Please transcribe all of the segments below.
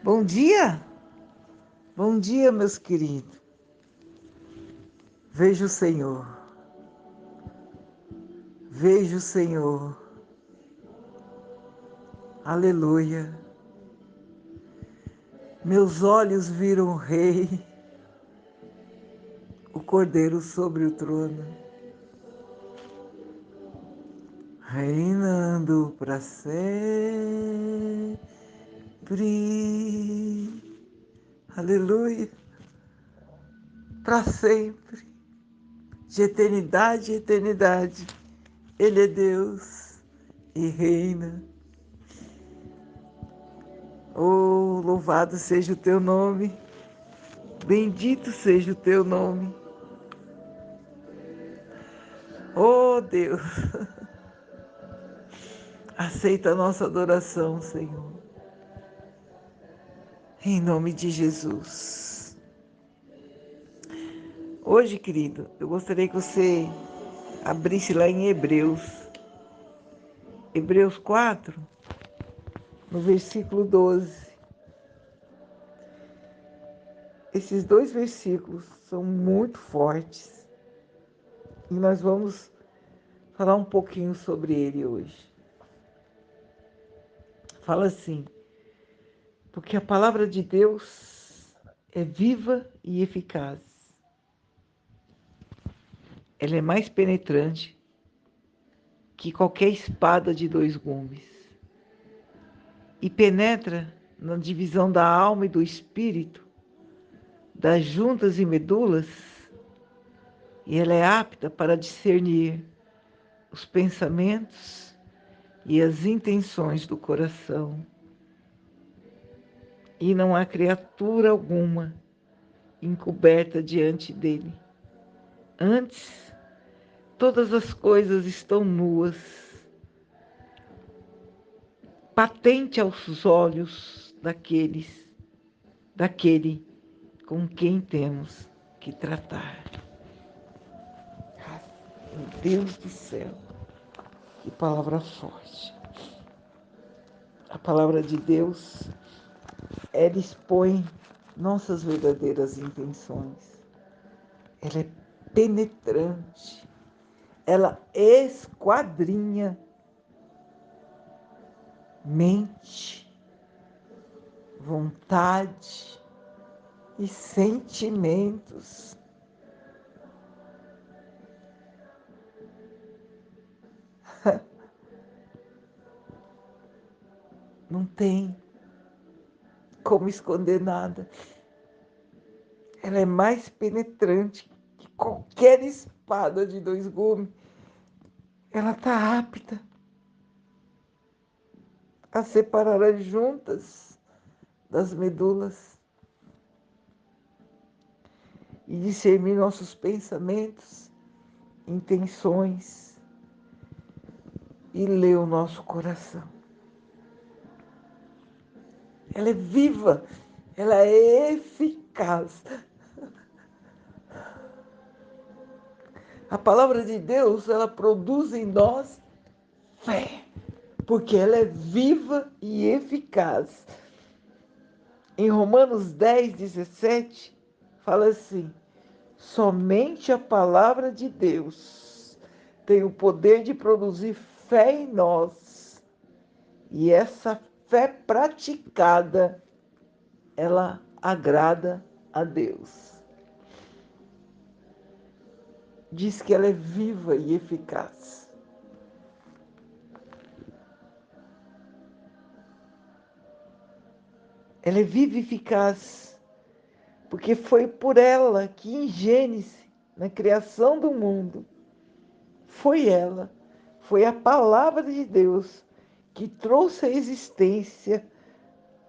Bom dia, meus queridos. Vejo o Senhor, vejo o Senhor, aleluia. Meus olhos viram o Rei, o Cordeiro sobre o trono, reinando para sempre, aleluia, para sempre, de eternidade em eternidade. Ele é Deus e reina. Oh, louvado seja o teu nome, bendito seja o teu nome. Oh, Deus, aceita a nossa adoração, Senhor, em nome de Jesus. Hoje, querido, eu gostaria que você abrisse lá em Hebreus 4, no versículo 12. Esses dois versículos são muito fortes e nós vamos falar um pouquinho sobre ele hoje. Fala assim: porque a palavra de Deus é viva e eficaz. Ela é mais penetrante que qualquer espada de dois gumes e penetra na divisão da alma e do espírito, das juntas e medulas, e ela é apta para discernir os pensamentos e as intenções do coração. E não há criatura alguma encoberta diante dele. Antes, todas as coisas estão nuas, patente aos olhos daquele com quem temos que tratar. Meu Deus do céu, que palavra forte. A palavra de Deus, ela expõe nossas verdadeiras intenções. Ela é penetrante. Ela esquadrinha mente, vontade e sentimentos. Não tem como esconder nada. Ela é mais penetrante que qualquer espada de dois gumes. Ela está apta a separar as juntas das medulas e discernir nossos pensamentos, intenções e ler o nosso coração. Ela é viva, ela é eficaz. A palavra de Deus, ela produz em nós fé, porque ela é viva e eficaz. Em Romanos 10:17, fala assim: somente a palavra de Deus tem o poder de produzir fé em nós. E essa fé praticada, ela agrada a Deus. Diz que ela é viva e eficaz. Ela é viva e eficaz, porque foi por ela que em Gênesis, na criação do mundo, foi ela, foi a palavra de Deus que trouxe à existência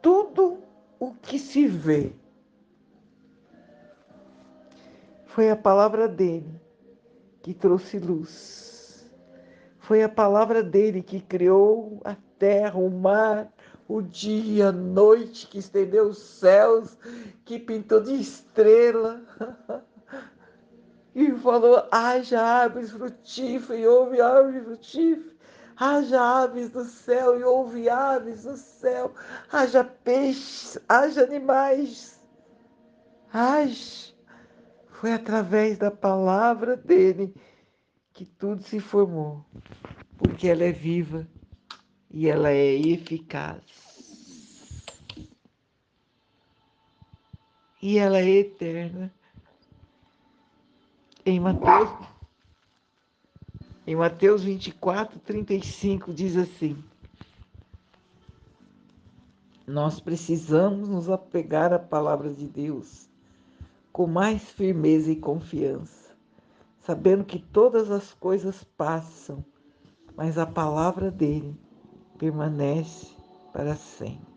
tudo o que se vê. Foi a palavra dele que trouxe luz. Foi a palavra dele que criou a terra, o mar, o dia, a noite, que estendeu os céus, que pintou de estrela. E falou: haja árvores frutíferas, e houve árvore frutífera. Haja aves no céu e houve aves no céu. Haja peixes, haja animais. Haja. Foi através da palavra dele que tudo se formou, porque ela é viva e ela é eficaz. E ela é eterna. Em Mateus 24:35 diz assim: nós precisamos nos apegar à palavra de Deus com mais firmeza e confiança, sabendo que todas as coisas passam, mas a palavra dele permanece para sempre.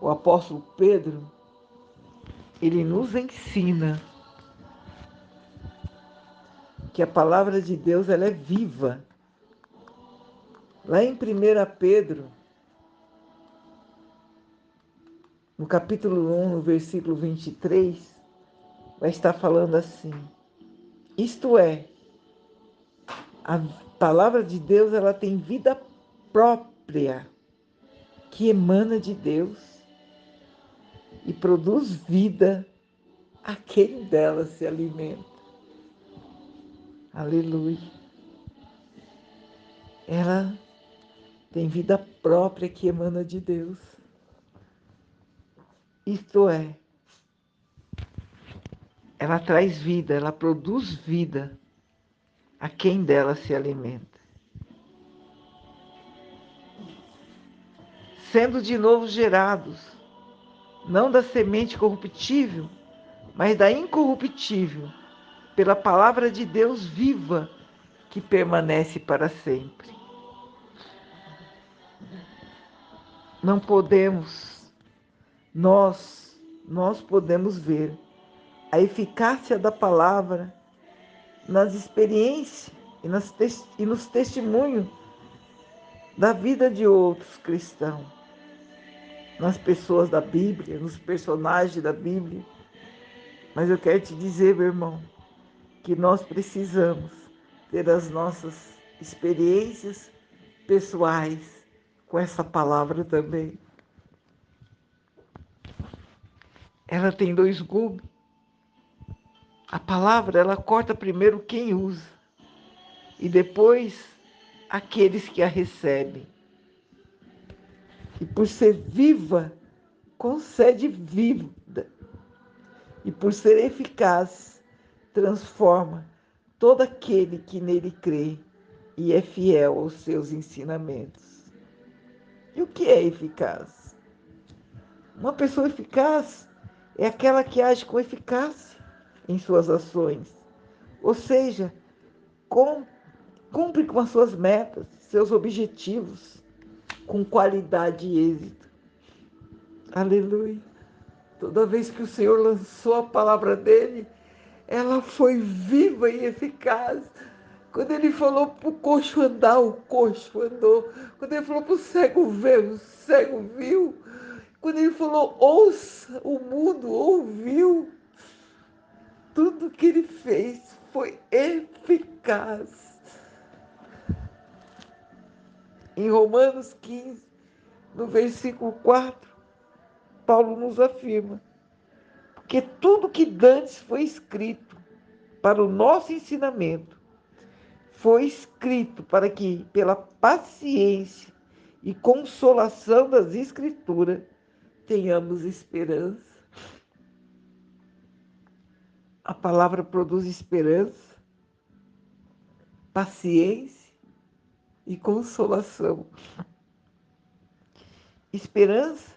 O apóstolo Pedro, ele nos ensina que a palavra de Deus ela é viva. Lá em 1 Pedro, no capítulo 1, no versículo 23, vai estar falando assim: isto é, a palavra de Deus ela tem vida própria, que emana de Deus e produz vida a quem dela se alimenta. Aleluia. Ela tem vida própria que emana de Deus. Isto é, ela traz vida, ela produz vida a quem dela se alimenta. Sendo de novo gerados, não da semente corruptível, mas da incorruptível, pela palavra de Deus viva, que permanece para sempre. Não podemos, nós podemos ver a eficácia da palavra nas experiências e nos testemunhos da vida de outros cristãos, nas pessoas da Bíblia, nos personagens da Bíblia. Mas eu quero te dizer, meu irmão, que nós precisamos ter as nossas experiências pessoais com essa palavra também. Ela tem dois gumes. A palavra, ela corta primeiro quem usa e depois aqueles que a recebem. E por ser viva, concede vida. E por ser eficaz, transforma todo aquele que nele crê e é fiel aos seus ensinamentos. E o que é eficaz? Uma pessoa eficaz é aquela que age com eficácia em suas ações, ou seja, cumpre com as suas metas, seus objetivos, com qualidade e êxito. Aleluia. Toda vez que o Senhor lançou a palavra dele, ela foi viva e eficaz. Quando ele falou para o coxo andar, o coxo andou. Quando ele falou para o cego ver, o cego viu. Quando ele falou ouça, o mundo ouviu. Tudo que ele fez foi eficaz. Em Romanos 15, no versículo 4, Paulo nos afirma que tudo que dantes foi escrito para o nosso ensinamento, foi escrito para que, pela paciência e consolação das Escrituras, tenhamos esperança. A palavra produz esperança, paciência e consolação. Esperança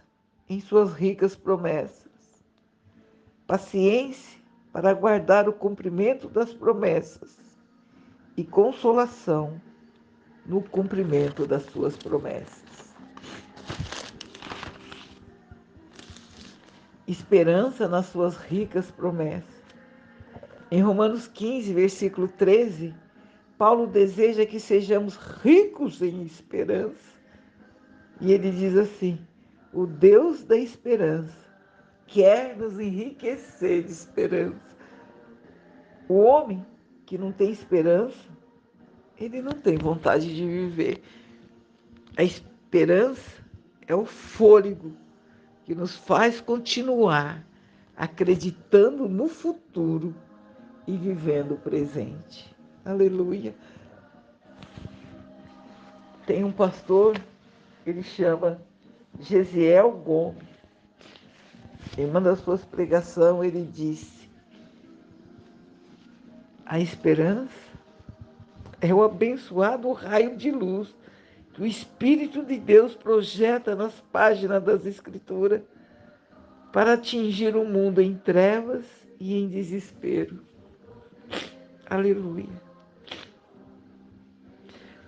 em suas ricas promessas. Paciência para aguardar o cumprimento das promessas. E consolação no cumprimento das suas promessas. Esperança nas suas ricas promessas. Em Romanos 15, versículo 13, Paulo deseja que sejamos ricos em esperança. E ele diz assim: o Deus da esperança quer nos enriquecer de esperança. O homem que não tem esperança ele não tem vontade de viver. A esperança é o fôlego que nos faz continuar acreditando no futuro e vivendo o presente. Aleluia. Tem um pastor, ele chama Gesiel Gomes. Em uma das suas pregações, ele disse: a esperança é o abençoado raio de luz que o Espírito de Deus projeta nas páginas das Escrituras para atingir o mundo em trevas e em desespero. Aleluia.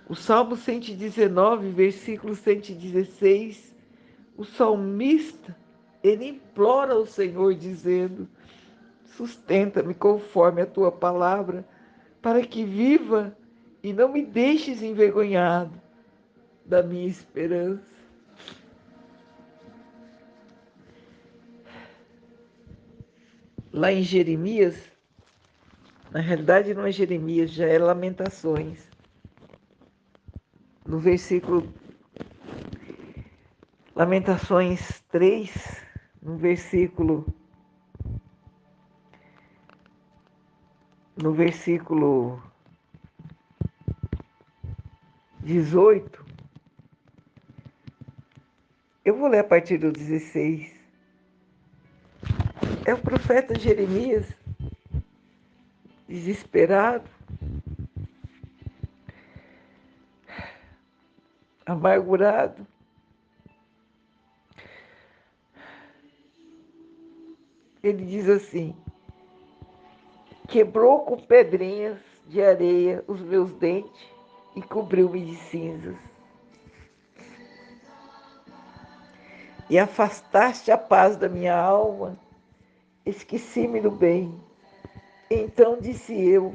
O Salmo 119, versículo 116, o salmista, ele implora ao Senhor dizendo: sustenta-me conforme a tua palavra, para que viva e não me deixes envergonhado da minha esperança. Lá em Jeremias, na realidade não é Jeremias, já é Lamentações. No versículo Lamentações 3, no versículo 18, eu vou ler a partir do 16. É o profeta Jeremias, desesperado, amargurado. Ele diz assim: quebrou com pedrinhas de areia os meus dentes e cobriu-me de cinzas. E afastaste a paz da minha alma, esqueci-me do bem. Então disse eu: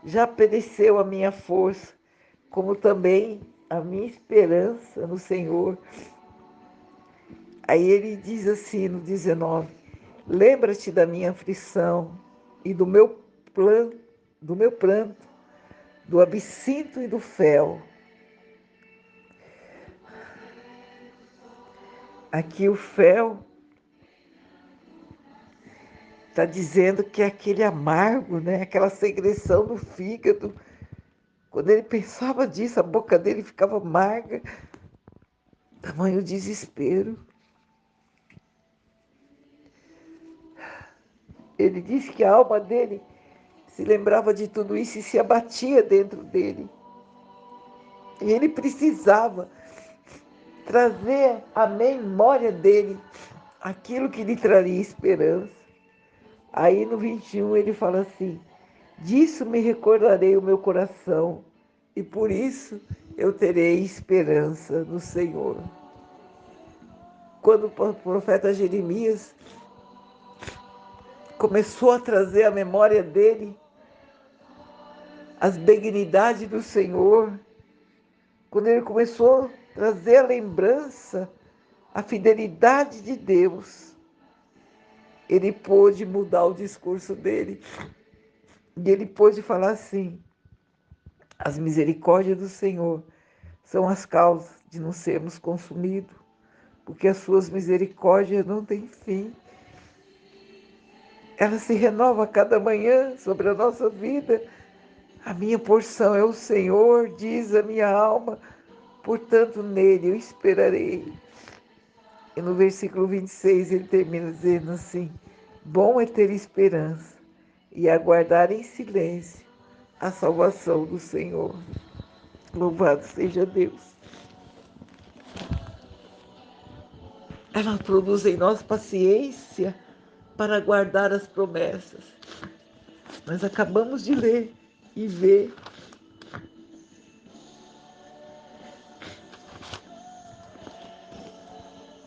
já pereceu a minha força, como também a minha esperança no Senhor. Aí ele diz assim no 19: lembra-te da minha aflição e do meu pranto, do absinto e do fel. Aqui o fel está dizendo que é aquele amargo, né? Aquela secreção do fígado. Quando ele pensava disso, a boca dele ficava amarga, tamanho desespero. Ele disse que a alma dele se lembrava de tudo isso e se abatia dentro dele. E ele precisava trazer à memória dele aquilo que lhe traria esperança. Aí no 21 ele fala assim: disso me recordarei o meu coração, e por isso eu terei esperança no Senhor. Quando o profeta Jeremias começou a trazer à memória dele as benignidades do Senhor, quando ele começou a trazer a lembrança, a fidelidade de Deus, ele pôde mudar o discurso dele. E ele pôde falar assim: as misericórdias do Senhor são as causas de não sermos consumidos, porque as suas misericórdias não têm fim. Ela se renova a cada manhã sobre a nossa vida. A minha porção é o Senhor, diz a minha alma, portanto nele eu esperarei. E no versículo 26 ele termina dizendo assim: bom é ter esperança e aguardar em silêncio a salvação do Senhor. Louvado seja Deus. Ela produz em nós paciência para aguardar as promessas. Nós acabamos de ler e ver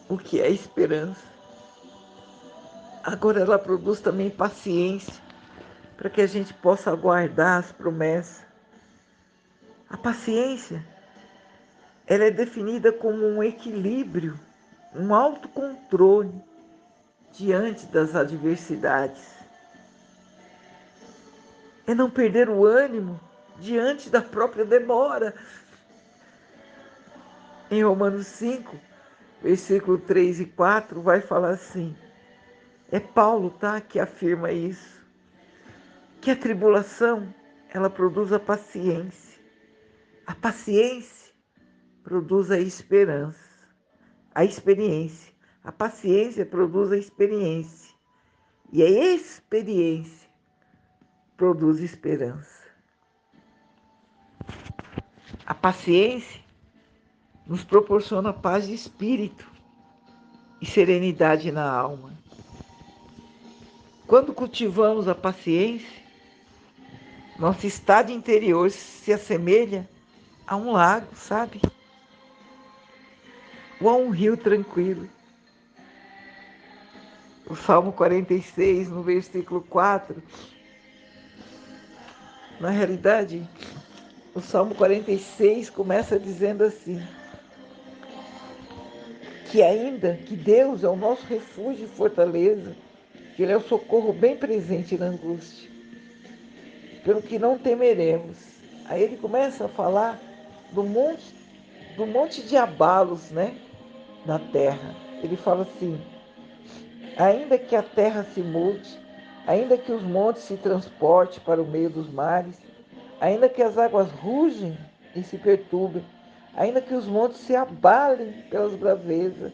o que é esperança. Agora ela produz também paciência para que a gente possa aguardar as promessas. A paciência, ela é definida como um equilíbrio, um autocontrole diante das adversidades. É não perder o ânimo diante da própria demora. Em Romanos 5, versículo 3 e 4, vai falar assim, é Paulo, tá, que afirma isso, que a tribulação, ela produz a paciência produz a esperança, a experiência, a paciência produz a experiência, e a experiência produz esperança. A paciência nos proporciona paz de espírito e serenidade na alma. Quando cultivamos a paciência, nosso estado interior se assemelha a um lago, sabe? Ou a um rio tranquilo. O Salmo 46, no versículo 4, na realidade, o Salmo 46 começa dizendo assim, que ainda que Deus é o nosso refúgio e fortaleza, que Ele é o socorro bem presente na angústia, pelo que não temeremos. Aí ele começa a falar do monte de abalos, né, na terra. Ele fala assim, ainda que a terra se mude, ainda que os montes se transportem para o meio dos mares, ainda que as águas rugem e se perturbem, ainda que os montes se abalem pelas bravezas,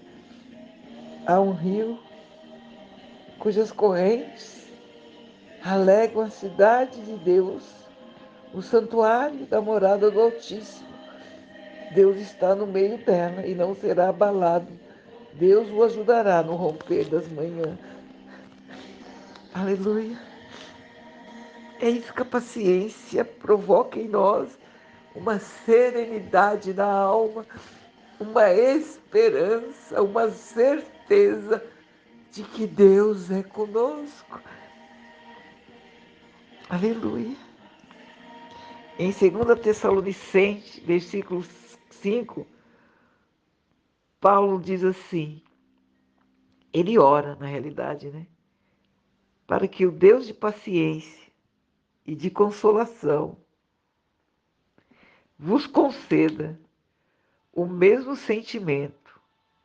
há um rio cujas correntes alegam a cidade de Deus, o santuário da morada do Altíssimo. Deus está no meio dela e não será abalado. Deus o ajudará no romper das manhãs. Aleluia. É isso que a paciência provoca em nós, uma serenidade na alma, uma esperança, uma certeza de que Deus é conosco. Aleluia. Em 2 Tessalonicenses, versículo 5, Paulo diz assim, ele ora na realidade, né? Para que o Deus de paciência e de consolação vos conceda o mesmo sentimento,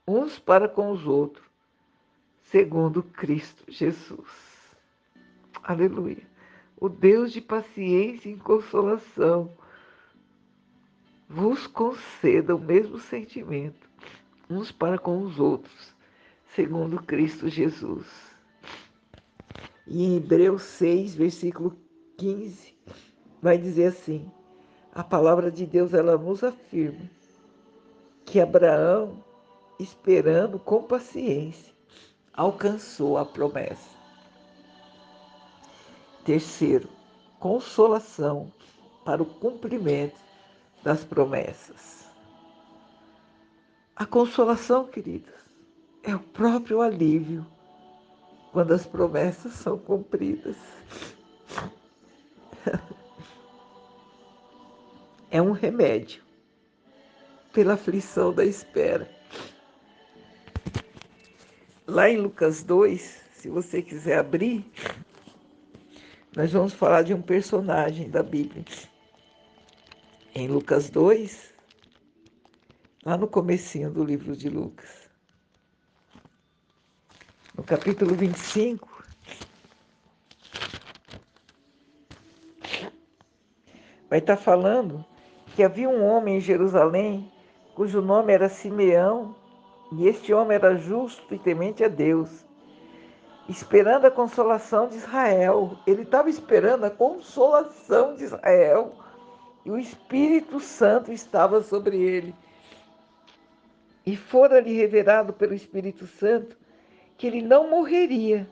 uns para com os outros, segundo Cristo Jesus. Aleluia. O Deus de paciência e consolação vos conceda o mesmo sentimento, uns para com os outros, segundo Cristo Jesus. E em Hebreus 6, versículo 15, vai dizer assim, a palavra de Deus, ela nos afirma que Abraão, esperando com paciência, alcançou a promessa. Terceiro, consolação para o cumprimento das promessas. A consolação, queridos, é o próprio alívio quando as promessas são cumpridas. É um remédio pela aflição da espera. Lá em Lucas 2, se você quiser abrir, nós vamos falar de um personagem da Bíblia. Em Lucas 2, lá no comecinho do livro de Lucas, no capítulo 25, vai estar falando que havia um homem em Jerusalém, cujo nome era Simeão, e este homem era justo e temente a Deus, esperando a consolação de Israel. Ele estava esperando a consolação de Israel, e o Espírito Santo estava sobre ele. E fora-lhe revelado pelo Espírito Santo que ele não morreria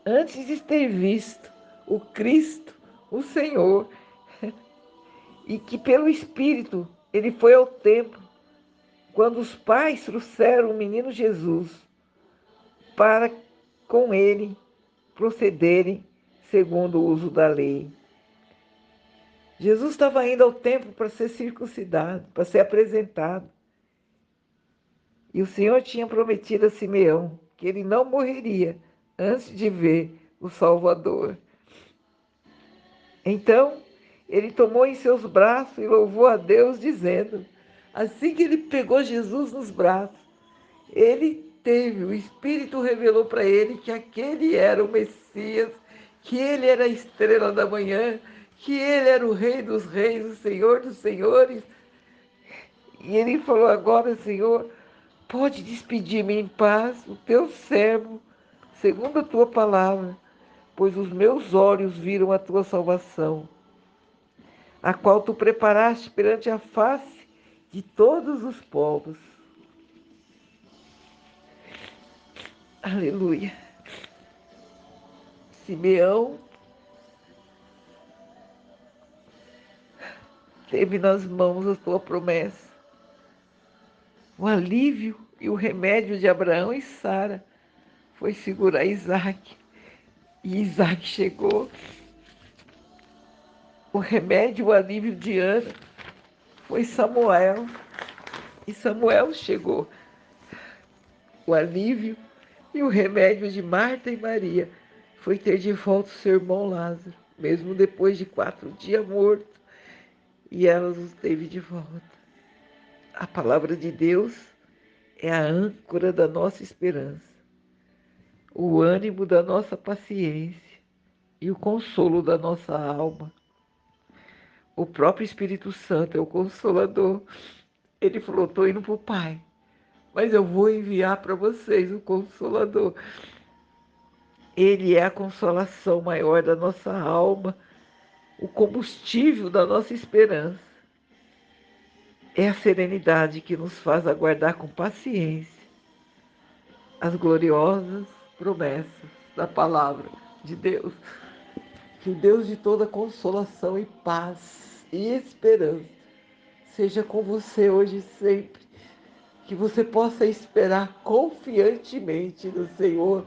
antes de ter visto o Cristo, o Senhor, e que pelo Espírito ele foi ao templo quando os pais trouxeram o menino Jesus para com ele procederem segundo o uso da lei. Jesus estava indo ao templo para ser circuncidado, para ser apresentado. E o Senhor tinha prometido a Simeão que ele não morreria antes de ver o Salvador. Então, Ele tomou em seus braços e louvou a Deus, dizendo, assim que ele pegou Jesus nos braços, ele teve, o Espírito revelou para ele que aquele era o Messias, que ele era a estrela da manhã, que ele era o Rei dos Reis, o Senhor dos Senhores. E ele falou, agora, Senhor, pode despedir-me em paz, o teu servo, segundo a tua palavra, pois os meus olhos viram a tua salvação, a qual tu preparaste perante a face de todos os povos. Aleluia. Simeão teve nas mãos a tua promessa, o alívio e o remédio de Abraão e Sara foi segurar Isaac. E Isaac chegou. O remédio, o alívio de Ana foi Samuel. E Samuel chegou. O alívio e o remédio de Marta e Maria foi ter de volta o seu irmão Lázaro, mesmo depois de 4 dias morto. E elas os teve de volta. A palavra de Deus é a âncora da nossa esperança, o ânimo da nossa paciência e o consolo da nossa alma. O próprio Espírito Santo é o Consolador. Ele falou, estou indo para o Pai, mas eu vou enviar para vocês o Consolador. Ele é a consolação maior da nossa alma, o combustível da nossa esperança. É a serenidade que nos faz aguardar com paciência as gloriosas promessas da palavra de Deus. Que o Deus de toda consolação e paz e esperança seja com você hoje e sempre. Que você possa esperar confiantemente no Senhor,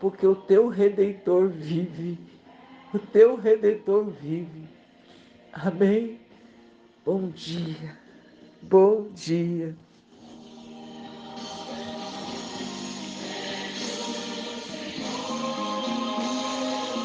porque o teu Redentor vive. O teu Redentor vive. Amém? Bom dia. Bom dia.